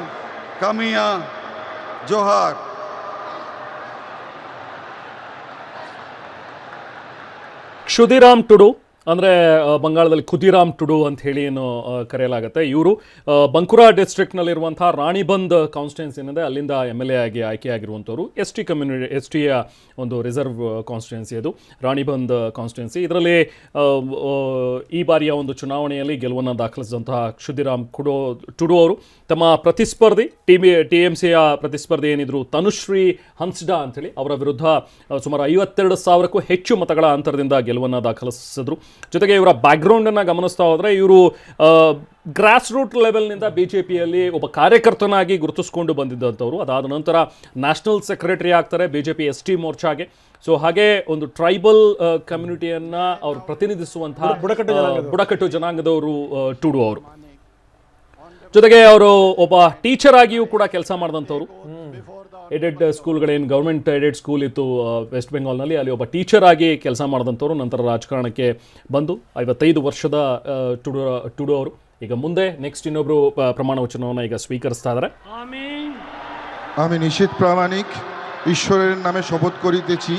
कामिया। जोहार।
ಕ್ಷುದಿರಾಮ್ ಟುಡು ಅಂದರೆ ಬಂಗಾಳದಲ್ಲಿ ಖುದಿರಾಮ್ ಟುಡು ಅಂತ ಹೇಳಿ ಏನು ಕರೆಯಲಾಗುತ್ತೆ. ಇವರು ಬಂಕುರಾ ಡಿಸ್ಟ್ರಿಕ್ಟ್ನಲ್ಲಿರುವಂಥ ರಾಣಿಬಂದ್ ಕಾನ್ಸ್ಟಿಟ್ಯೂನ್ಸಿ ಏನಿದೆ ಅಲ್ಲಿಂದ MLA ಆಗಿ ಆಯ್ಕೆಯಾಗಿರುವಂಥವ್ರು. ಎಸ್ ಟಿಯ ಒಂದು ರಿಸರ್ವ್ ಕಾನ್ಸ್ಟಿಟ್ಯೂನ್ಸಿ ಅದು ರಾಣಿಬಂದ್ ಕಾನ್ಸ್ಟಿಟ್ಯೂನ್ಸಿ. ಇದರಲ್ಲಿ ಈ ಬಾರಿಯ ಒಂದು ಚುನಾವಣೆಯಲ್ಲಿ ಗೆಲುವನ್ನು ದಾಖಲಿಸಿದಂತಹ ಕ್ಷುದಿರಾಮ್ ಟುಡು ಅವರು ತಮ್ಮ ಪ್ರತಿಸ್ಪರ್ಧಿ TMCಯ ಪ್ರತಿಸ್ಪರ್ಧಿ ಏನಿದ್ರು ತನುಶ್ರೀ ಹನ್ಸ್ಡಾ ಅಂಥೇಳಿ ಅವರ ವಿರುದ್ಧ ಸುಮಾರು 52,000ಕ್ಕೂ ಹೆಚ್ಚು ಮತಗಳ ಅಂತರದಿಂದ ಗೆಲುವನ್ನು ದಾಖಲಿಸಿದ್ರು. ಜೊತೆಗೆ ಇವರ ಬ್ಯಾಕ್ಗ್ರೌಂಡನ್ನು ಗಮನಿಸ್ತಾ ಹೋದರೆ ಇವರು ಗ್ರಾಸ್ ರೂಟ್ ಲೆವೆಲ್ನಿಂದ BJPಯಲ್ಲಿ ಒಬ್ಬ ಕಾರ್ಯಕರ್ತನಾಗಿ ಗುರುತಿಸ್ಕೊಂಡು ಬಂದಿದ್ದಂಥವ್ರು. ಅದಾದ ನಂತರ ನ್ಯಾಷನಲ್ ಸೆಕ್ರೆಟರಿ ಆಗ್ತಾರೆ BJP ST ಮೋರ್ಚಾಗೆ. ಸೊ ಹಾಗೆ ಒಂದು ಟ್ರೈಬಲ್ ಕಮ್ಯುನಿಟಿಯನ್ನು ಅವರು ಪ್ರತಿನಿಧಿಸುವಂತಹ ಬುಡಕಟ್ಟು ಜನಾಂಗದವರು ಟುಡು ಅವರು. ಜೊತೆಗೆ ಅವರು ಒಬ್ಬ ಟೀಚರ್ ಆಗಿಯೂ ಕೂಡ ಕೆಲಸ ಮಾಡಿದಂಥವ್ರು. ಏಡೆಡ್ ಸ್ಕೂಲ್ಗಳೇನು ಗೌರ್ಮೆಂಟ್ ಏಡೆಡ್ ಸ್ಕೂಲ್ ಇತ್ತು ವೆಸ್ಟ್ ಬೆಂಗಾಲ್ನಲ್ಲಿ, ಅಲ್ಲಿ ಒಬ್ಬ ಟೀಚರ್ ಆಗಿ ಕೆಲಸ ಮಾಡಿದಂಥವ್ರು. ನಂತರ ರಾಜಕಾರಣಕ್ಕೆ ಬಂದು 55 ವರ್ಷದ ಟುಡು ಅವರು ಈಗ ಮುಂದೆ ನೆಕ್ಸ್ಟ್ ಇನ್ನೊಬ್ರು ಪ್ರಮಾಣ ವಚನವನ್ನು ಈಗ ಸ್ವೀಕರಿಸ್ತಾ ಇದ್ದಾರೆ।
আমি নিশ্চিত প্রামাণিক ঈশ্বরের নামে শপথ করিতেছি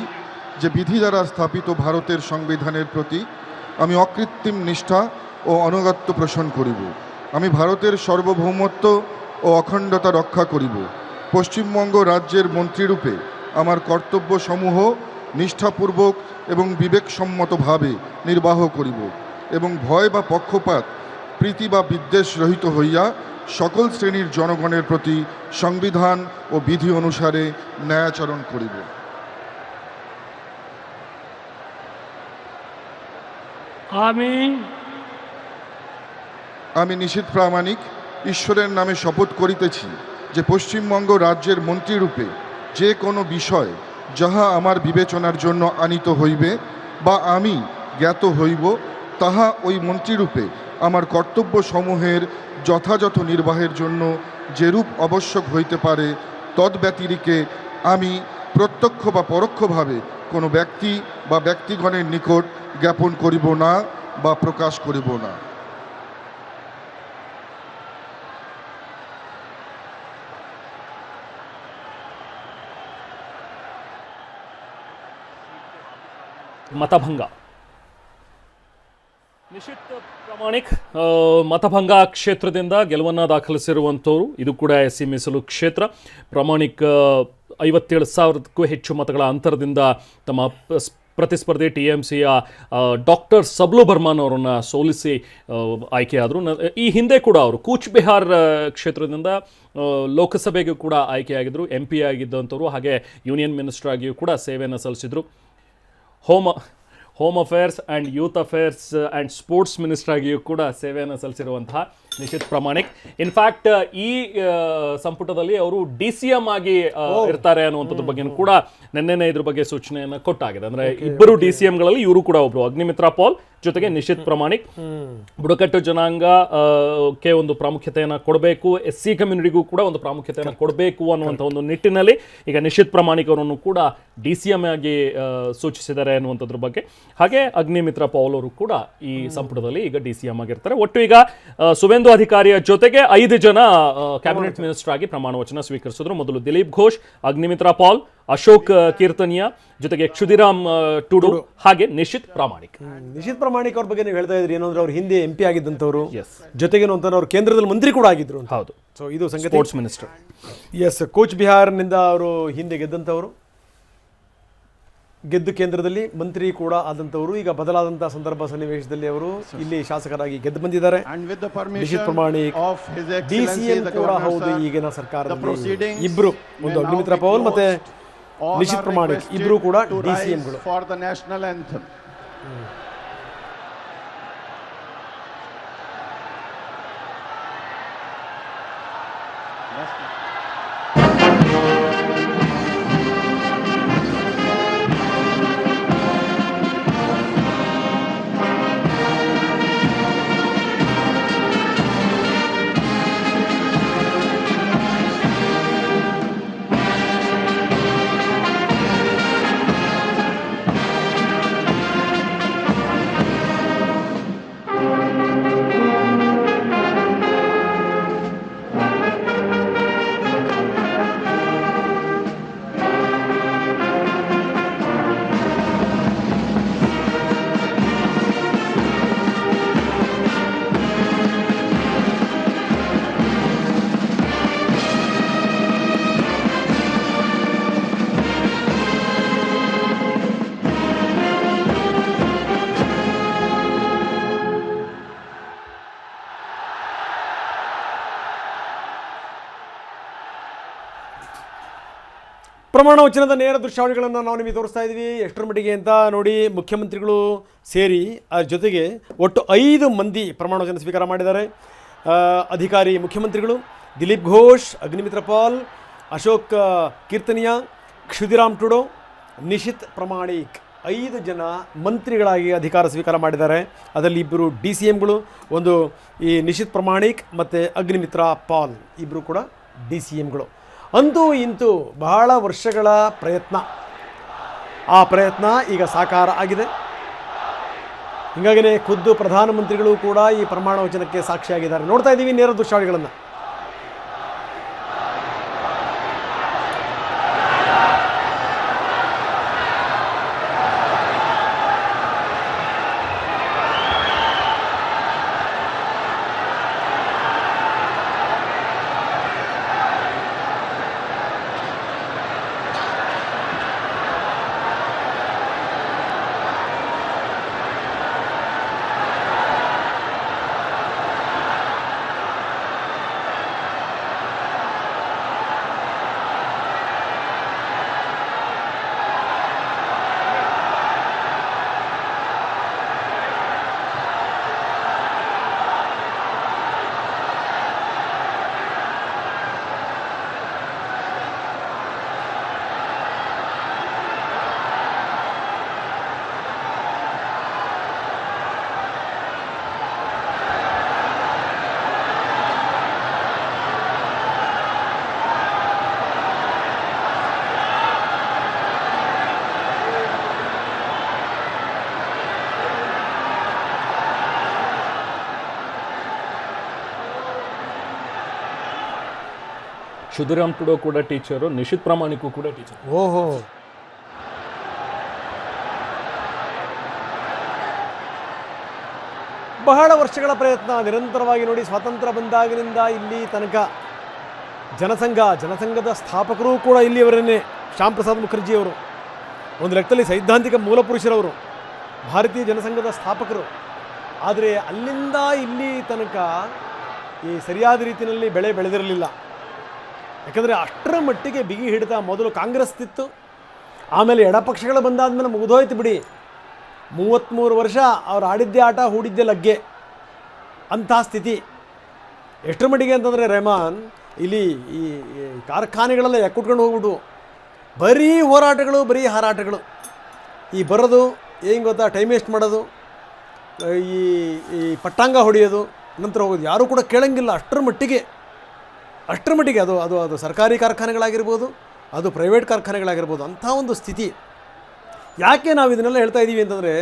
যে বিধি দ্বারা স্থাপিত ভারতের সংবিধানের প্রতি আমি অকৃত্রিম নিষ্ঠা ও অনুগত্য পোষণ করিব। আমি ভারতের সার্বভৌমত্ব ও অখণ্ডতা রক্ষা করিব। পশ্চিমবঙ্গ রাজ্যের মন্ত্রীরূপে আমার কর্তব্যসমূহ নিষ্ঠাপূর্বক এবং বিবেকসম্মতভাবে নির্বাহ করিব এবং ভয় বা পক্ষপাত প্রীতি বা বিদ্বেষ রহিত হইয়া সকল শ্রেণীর জনগণের প্রতি সংবিধান ও বিধি অনুসারে ন্যায়াচরণ করিব। আমি নিশীথ প্রামাণিক ঈশ্বরের নামে শপথ করিতেছি যে পশ্চিমবঙ্গ রাজ্যের মন্ত্রীরূপে যে কোনো বিষয় যাহা আমার বিবেচনার জন্য আনিত হইবে বা আমি জ্ঞাত হইব, তাহা ওই মন্ত্রীরূপে আমার কর্তব্যসমূহের যথাযথ নির্বাহের জন্য যেরূপ আবশ্যক হইতে পারে তদ্ব্যতিরিকে আমি প্রত্যক্ষ বা পরোক্ষভাবে কোনো ব্যক্তি বা ব্যক্তিগণের নিকট জ্ঞাপন করিব না বা প্রকাশ করিব না।
ಮತಭಂಗ. ನಿಶಿತ್ ಪ್ರಾಮಾಣಿಕ್ ಮತಭಂಗ ಕ್ಷೇತ್ರದಿಂದ ಗೆಲುವನ್ನು ದಾಖಲಿಸಿರುವಂಥವರು. ಇದು ಕೂಡ ಎಸ್ಸಿ ಮೀಸಲು ಕ್ಷೇತ್ರ. ಪ್ರಾಮಾಣಿಕ್ 57,000ಕ್ಕೂ ಹೆಚ್ಚು ಮತಗಳ ಅಂತರದಿಂದ ತಮ್ಮ ಪ್ರತಿಸ್ಪರ್ಧಿ TMCಯ ಡಾಕ್ಟರ್ ಸಬ್ಲು ಬರ್ಮಾನ್ ಅವರನ್ನು ಸೋಲಿಸಿ ಆಯ್ಕೆಯಾದರು. ಈ ಹಿಂದೆ ಕೂಡ ಅವರು ಕೂಚ್ ಬಿಹಾರ್ ಕ್ಷೇತ್ರದಿಂದ ಲೋಕಸಭೆಗೂ ಕೂಡ ಆಯ್ಕೆಯಾಗಿದ್ದರು. MP ಆಗಿದ್ದಂಥವ್ರು. ಹಾಗೆ ಯೂನಿಯನ್ ಮಿನಿಸ್ಟರ್ ಆಗಿಯೂ ಕೂಡ ಸೇವೆಯನ್ನು ಸಲ್ಲಿಸಿದರು. Home affairs and youth affairs and sports minister ಆಗಿಯೂ ಕೂಡ ಸೇವೆಯನ್ನು ಸಲ್ಲಿಸಿರುವಂತಹ ನಿಶಿತ್ ಪ್ರಾಮಾಣಿಕ್. ಇನ್ಫ್ಯಾಕ್ಟ್ ಈ ಸಂಪುಟದಲ್ಲಿ ಅವರು DCM ಆಗಿ ಇರ್ತಾರೆ ಅನ್ನುವಂಥದ್ರ ಬಗ್ಗೆ ಕೂಡ ನಿನ್ನೆನೇ ಇದ್ರ ಬಗ್ಗೆ ಸೂಚನೆಯನ್ನು ಕೊಟ್ಟಾಗಿದೆ. ಅಂದರೆ ಇಬ್ಬರು DCMಗಳಲ್ಲಿ ಇವರು ಕೂಡ ಒಬ್ರು, ಅಗ್ನಿಮಿತ್ರ ಪಾಲ್ ಜೊತೆಗೆ ನಿಶಿತ್ ಪ್ರಾಮಾಣಿಕ್. ಬುಡಕಟ್ಟು ಜನಾಂಗಕ್ಕೆ ಒಂದು ಪ್ರಾಮುಖ್ಯತೆಯನ್ನು ಕೊಡಬೇಕು, SC ಕಮ್ಯುನಿಟಿಗೂ ಕೂಡ ಒಂದು ಪ್ರಾಮುಖ್ಯತೆಯನ್ನು ಕೊಡಬೇಕು ಅನ್ನುವಂಥ ಒಂದು ನಿಟ್ಟಿನಲ್ಲಿ ಈಗ ನಿಶಿತ್ ಪ್ರಾಮಾಣಿಕ್ ಅವರನ್ನು ಕೂಡ DCM ಆಗಿ ಸೂಚಿಸಿದ್ದಾರೆ ಅನ್ನುವಂಥದ್ರ ಬಗ್ಗೆ. ಹಾಗೆ ಅಗ್ನಿಮಿತ್ರ ಪಾಲ್ ಅವರು ಕೂಡ ಈ ಸಂಪುಟದಲ್ಲಿ ಈಗ DCM ಆಗಿರ್ತಾರೆ. ಒಟ್ಟು ಈಗ ಸುವೇಂದು ಅಧಿಕಾರಿಯ ಜೊತೆಗೆ 5 ಜನ ಕ್ಯಾಬಿನೆಟ್ ಮಿನಿಸ್ಟರ್ ಆಗಿ ಪ್ರಮಾಣ ವಚನ ಸ್ವೀಕರಿಸಿದ್ರು. ಮೊದಲು ದಿಲೀಪ್ ಘೋಷ್, ಅಗ್ನಿಮಿತ್ರ ಪಾಲ್, ಅಶೋಕ್ ಕೀರ್ತನಿಯಾ, ಜೊತೆಗೆ ಕ್ಷುದಿರಾಮ್ ಟುಡು, ಹಾಗೆ ನಿಶಿತ್ ಪ್ರಾಮಾಣಿಕ್.
ನಿಶಿತ್ ಪ್ರಾಮಾಣಿಕ್ ಅವ್ರ ಬಗ್ಗೆ ನೀವು ಹೇಳ್ತಾ ಇದ್ರಿ ಏನಂದ್ರೆ ಅವ್ರು ಹಿಂದೆ MP ಆಗಿದ್ದಂಥವ್ರು, ಜೊತೆಗೇನು ಅಂತಂದ್ರೆ ಅವ್ರು ಕೇಂದ್ರದಲ್ಲಿ ಮಂತ್ರಿ ಕೂಡ ಆಗಿದ್ರು.
ಹೌದು.
ಸೊ ಇದು ಸಂಗತಿ.
Sports minister.
ಎಸ್, ಕೂಚ್ ಬಿಹಾರ್ನಿಂದ ಅವರು ಹಿಂದೆ ಗೆದ್ದಂಥವರು, ಗೆದ್ದು ಕೇಂದ್ರದಲ್ಲಿ ಮಂತ್ರಿ ಕೂಡ ಆದಂಥವರು. ಈಗ ಬದಲಾದಂಥ ಸಂದರ್ಭ ಸನ್ನಿವೇಶದಲ್ಲಿ ಅವರು ಇಲ್ಲಿ ಶಾಸಕರಾಗಿ ಗೆದ್ದು ಬಂದಿದ್ದಾರೆ. ನಿಶಿತ್ ಪ್ರಾಮಾಣಿಕ್ DCM ಕೂಡ ಹೌದು ಈಗಿನ ಸರ್ಕಾರದಲ್ಲಿ. ಇಬ್ರು, ಒಂದು ಅಗ್ನಿಮಿತ್ರ ಪಾಲ್ ಮತ್ತೆ ನಿಶಿತ್ ಪ್ರಾಮಾಣಿಕ್ ಇಬ್ರು ಕೂಡ DCMಗಳು.
For the national anthem.
ಪ್ರಮಾಣ ವಚನದ ನೇರ ದೃಶ್ಯಾವಳಿಗಳನ್ನು ನಾವು ನಿಮಗೆ ತೋರಿಸ್ತಾ ಇದ್ದೀವಿ. ಎಷ್ಟರ ಮಟ್ಟಿಗೆ ಅಂತ ನೋಡಿ, ಮುಖ್ಯಮಂತ್ರಿಗಳು ಸೇರಿ ಅದ್ರ ಜೊತೆಗೆ ಒಟ್ಟು 5 ಮಂದಿ ಪ್ರಮಾಣ ವಚನ ಸ್ವೀಕಾರ ಮಾಡಿದ್ದಾರೆ. ಅಧಿಕಾರಿ ಮುಖ್ಯಮಂತ್ರಿಗಳು ದಿಲೀಪ್ ಘೋಷ್, ಅಗ್ನಿಮಿತ್ರ ಪಾಲ್, ಅಶೋಕ್ ಕೀರ್ತನಿಯಾ, ಕ್ಷುದಿರಾಮ್ ಟುಡೋ, ನಿಶಿತ್ ಪ್ರಾಮಾಣಿಕ್ 5 ಜನ ಮಂತ್ರಿಗಳಾಗಿ ಅಧಿಕಾರ ಸ್ವೀಕಾರ ಮಾಡಿದ್ದಾರೆ. ಅದರಲ್ಲಿ ಇಬ್ಬರು DCMಗಳು, ಒಂದು ಈ ನಿಶಿತ್ ಪ್ರಾಮಾಣಿಕ್ ಮತ್ತು ಅಗ್ನಿಮಿತ್ರ ಪಾಲ್ ಇಬ್ಬರು ಕೂಡ DCMಗಳು. ಅಂತೂ ಇಂತೂ ಬಹಳ ವರ್ಷಗಳ ಪ್ರಯತ್ನ, ಆ ಪ್ರಯತ್ನ ಈಗ ಸಾಕಾರ ಆಗಿದೆ. ಹೀಗಾಗಿಯೇ ಖುದ್ದು ಪ್ರಧಾನಮಂತ್ರಿಗಳು ಕೂಡ ಈ ಪ್ರಮಾಣ ವಚನಕ್ಕೆ ಸಾಕ್ಷಿಯಾಗಿದ್ದಾರೆ. ನೋಡ್ತಾ ಇದ್ದೀವಿ ನೇರ ದೃಶ್ಯಾವಳಿಗಳನ್ನು.
ಕ್ಷುದಿರಾಮ್ ಟುಡೋ ಕೂಡ ಟೀಚರು, ನಿಶಿತ್ ಪ್ರಾಮಾಣಿಕು ಕೂಡ ಟೀಚರ್.
ಓಹೋ, ಬಹಳ ವರ್ಷಗಳ ಪ್ರಯತ್ನ ನಿರಂತರವಾಗಿ ನೋಡಿ. ಸ್ವಾತಂತ್ರ್ಯ ಬಂದಾಗಿನಿಂದ ಇಲ್ಲಿ ತನಕ ಜನಸಂಘದ ಸ್ಥಾಪಕರು ಕೂಡ ಇಲ್ಲಿಯವರನ್ನೇ, ಶ್ಯಾಮ್ ಪ್ರಸಾದ್ ಮುಖರ್ಜಿಯವರು ಒಂದು ಲೆಕ್ಕದಲ್ಲಿ ಸೈದ್ಧಾಂತಿಕ ಮೂಲಪುರುಷರವರು, ಭಾರತೀಯ ಜನಸಂಘದ ಸ್ಥಾಪಕರು. ಆದರೆ ಅಲ್ಲಿಂದ ಇಲ್ಲಿ ತನಕ ಈ ಸರಿಯಾದ ರೀತಿಯಲ್ಲಿ ಬೆಳೆದಿರಲಿಲ್ಲ. ಯಾಕಂದರೆ ಅಷ್ಟರ ಮಟ್ಟಿಗೆ ಬಿಗಿ ಹಿಡಿತ ಮೊದಲು ಕಾಂಗ್ರೆಸ್ ತಿತ್ತು, ಆಮೇಲೆ ಎಡಪಕ್ಷಗಳು ಬಂದಾದ್ಮೇಲೆ ಮುಗಿದೋಯ್ತು ಬಿಡಿ. 33 ವರ್ಷ ಅವ್ರು ಆಡಿದ್ದೇ ಆಟ, ಹೂಡಿದ್ದೇ ಲಗ್ಗೆ ಅಂಥ ಸ್ಥಿತಿ. ಎಷ್ಟರ ಮಟ್ಟಿಗೆ ಅಂತಂದರೆ ರೆಹಮಾನ್, ಇಲ್ಲಿ ಈ ಕಾರ್ಖಾನೆಗಳೆಲ್ಲ ಎಕ್ಕುಟ್ಕೊಂಡು ಹೋಗ್ಬಿಟ್ಟು ಬರೀ ಹೋರಾಟಗಳು, ಬರೀ ಹಾರಾಟಗಳು. ಈ ಬರೋದು ಏನು ಗೊತ್ತಾ, ಟೈಮ್ ವೇಸ್ಟ್ ಮಾಡೋದು, ಈ ಪಟ್ಟಾಂಗ ಹೊಡೆಯೋದು, ನಂತರ ಹೋಗೋದು, ಯಾರೂ ಕೂಡ ಕೇಳಂಗಿಲ್ಲ. ಅಷ್ಟರ ಮಟ್ಟಿಗೆ ಅದು ಸರ್ಕಾರಿ ಕಾರ್ಖಾನೆಗಳಾಗಿರ್ಬೋದು, ಅದು ಪ್ರೈವೇಟ್ ಕಾರ್ಖಾನೆಗಳಾಗಿರ್ಬೋದು, ಅಂಥ ಒಂದು ಸ್ಥಿತಿ. ಯಾಕೆ ನಾವು ಇದನ್ನೆಲ್ಲ ಹೇಳ್ತಾ ಇದ್ದೀವಿ ಅಂತಂದರೆ,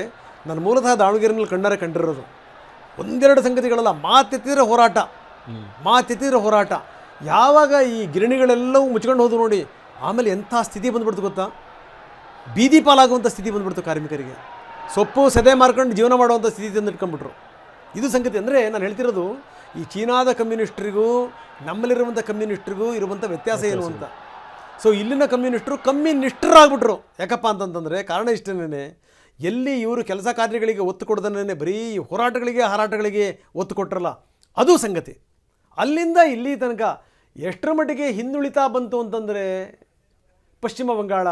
ನಾನು ಮೂಲತಃ ದಾವಣಗೆರೆಯಲ್ಲಿ ಕಂಡಿರೋದು ಒಂದೆರಡು ಸಂಗತಿಗಳಲ್ಲ. ಮಾತೆತ್ತಿದ್ರೆ ಹೋರಾಟ. ಯಾವಾಗ ಈ ಗಿರಣಿಗಳೆಲ್ಲವೂ ಮುಚ್ಕೊಂಡು ಹೋದು ನೋಡಿ, ಆಮೇಲೆ ಎಂಥ ಸ್ಥಿತಿ ಬಂದುಬಿಡ್ತು ಗೊತ್ತಾ, ಬೀದಿ ಪಾಲಾಗುವಂಥ ಸ್ಥಿತಿ ಬಂದುಬಿಡ್ತು. ಕಾರ್ಮಿಕರಿಗೆ ಸೊಪ್ಪು ಸೆದೆ ಮಾರ್ಕೊಂಡು ಜೀವನ ಮಾಡುವಂಥ ಸ್ಥಿತಿ ತಂದು ಇಟ್ಕೊಂಡ್ಬಿಟ್ರು. ಇದು ಸಂಗತಿ. ಅಂದರೆ ನಾನು ಹೇಳ್ತಿರೋದು, ಈ ಚೀನಾದ ಕಮ್ಯುನಿಸ್ಟ್ರಿಗೂ ನಮ್ಮಲ್ಲಿರುವಂಥ ಕಮ್ಯುನಿಸ್ಟ್ರಿಗೂ ಇರುವಂಥ ವ್ಯತ್ಯಾಸ ಏನು ಅಂತ. ಸೊ ಇಲ್ಲಿನ ಕಮ್ಯುನಿಸ್ಟರು ಕಮ್ಯುನಿಸ್ಟರಾಗ್ಬಿಟ್ರು. ಯಾಕಪ್ಪ ಅಂತಂತಂದರೆ ಕಾರಣ ಇಷ್ಟೇನೆ, ಎಲ್ಲಿ ಇವರು ಕೆಲಸ ಕಾರ್ಯಗಳಿಗೆ ಒತ್ತು ಕೊಡ್ದೇ ಬರೀ ಹೋರಾಟಗಳಿಗೆ ಹಾರಾಟಗಳಿಗೆ ಒತ್ತು ಕೊಟ್ಟರಲ್ಲ, ಅದು ಸಂಗತಿ. ಅಲ್ಲಿಂದ ಇಲ್ಲಿ ತನಕ ಎಷ್ಟರ ಮಟ್ಟಿಗೆ ಹಿಂದುಳಿತಾ ಬಂತು ಅಂತಂದರೆ, ಪಶ್ಚಿಮ ಬಂಗಾಳ,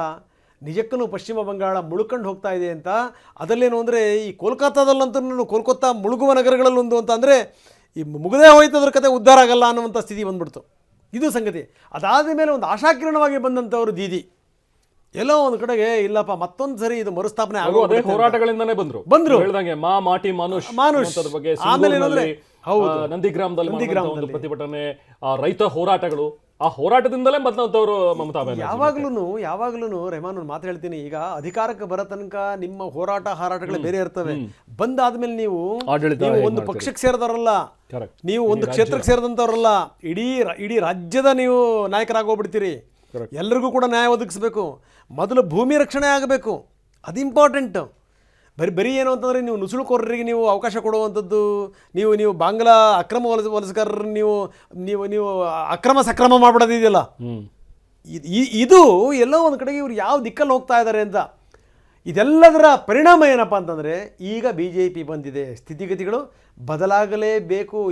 ನಿಜಕ್ಕೂ ಪಶ್ಚಿಮ ಬಂಗಾಳ ಮುಳುಕೊಂಡು ಹೋಗ್ತಾ ಇದೆ ಅಂತ. ಅದರಲ್ಲೇನು ಅಂದರೆ, ಈ ಕೋಲ್ಕತ್ತಾದಲ್ಲಂತೂ ಕೋಲ್ಕತ್ತಾ ಮುಳುಗುವ ನಗರಗಳಲ್ಲೊಂದು ಅಂತ ಅಂದರೆ, ಈ ಮುಗದೇ ಹೋಯ್ತು ಅದ್ರ ಕತೆ ಉದ್ಧಾರ ಆಗಲ್ಲ ಅನ್ನುವಂಥ ಸ್ಥಿತಿ ಬಂದ್ಬಿಡ್ತು. ಇದು ಸಂಗತಿ. ಅದಾದ ಮೇಲೆ ಒಂದು ಆಶಾಕಿರಣವಾಗಿ ಬಂದಂಥವ್ರು ದೀದಿ ಎಲ್ಲೋ ಒಂದು ಕಡೆಗೆ, ಇಲ್ಲಪ್ಪ ಮತ್ತೊಂದು ಸರಿ ಇದು ಮರುಸ್ಥಾಪನೆ
ಅದೇ ಹೋರಾಟಗಳಿಂದನೇ ಬಂದ್ರು ಹೇಳ್ದಂಗೆ ಮಾಟಿ ಮಾನುಷ್ ಬಗ್ಗೆ, ಆಮೇಲೆ ನಂದಿಗ್ರಾಮದಲ್ಲಿ ಒಂದು ಪ್ರತಿಭಟನೆ, ರೈತ ಹೋರಾಟಗಳು, ಆ ಹೋರಾಟದಿಂದಲೇ ಬಂದಂಥವ್ರು ಮಮತಾ ಬ್ಯಾನರ್ಜಿ.
ಯಾವಾಗ್ಲೂ ರೆಹಮಾನ್ ಮಾತು ಹೇಳ್ತೀನಿ, ಈಗ ಅಧಿಕಾರಕ್ಕೆ ಬರೋ ತನಕ ನಿಮ್ಮ ಹೋರಾಟ ಹಾರಾಟಗಳೇ ಬೇರೆ ಇರ್ತವೆ. ಬಂದಾದ್ಮೇಲೆ ನೀವು ಒಂದು ಪಕ್ಷಕ್ಕೆ ಸೇರಿದವರಲ್ಲ, ನೀವು ಒಂದು ಕ್ಷೇತ್ರಕ್ಕೆ ಸೇರಿದಂಥವ್ರಲ್ಲ, ಇಡೀ ರಾಜ್ಯದ ನೀವು ನಾಯಕರಾಗೋಗ್ಬಿಡ್ತೀರಿ. ಎಲ್ರಿಗೂ ಕೂಡ ನ್ಯಾಯ ಒದಗಿಸ್ಬೇಕು. ಮೊದಲು ಭೂಮಿ ರಕ್ಷಣೆ ಆಗಬೇಕು, ಅದು ಇಂಪಾರ್ಟೆಂಟ್. ಬರೀ ಏನು ಅಂತಂದರೆ, ನೀವು ನುಸುಳುಕೋರರಿಗೆ ನೀವು ಅವಕಾಶ ಕೊಡುವಂಥದ್ದು, ನೀವು ಬಾಂಗ್ಲಾ ಅಕ್ರಮ ವಲಸಗಾರರು ನೀವು ಅಕ್ರಮ ಸಕ್ರಮ ಮಾಡ್ಬಿಡೋದಿದೆಯಲ್ಲ, ಇದು ಎಲ್ಲೋ ಒಂದು ಕಡೆಗೆ ಇವ್ರು ಯಾವ ದಿಕ್ಕಲ್ಲಿ ಹೋಗ್ತಾ ಇದ್ದಾರೆ ಅಂತ. ಇದೆಲ್ಲದರ ಪರಿಣಾಮ ಏನಪ್ಪ ಅಂತಂದರೆ, ಈಗ BJP ಬಂದಿದೆ, ಸ್ಥಿತಿಗತಿಗಳು ಬದಲಾಗಲೇಬೇಕು.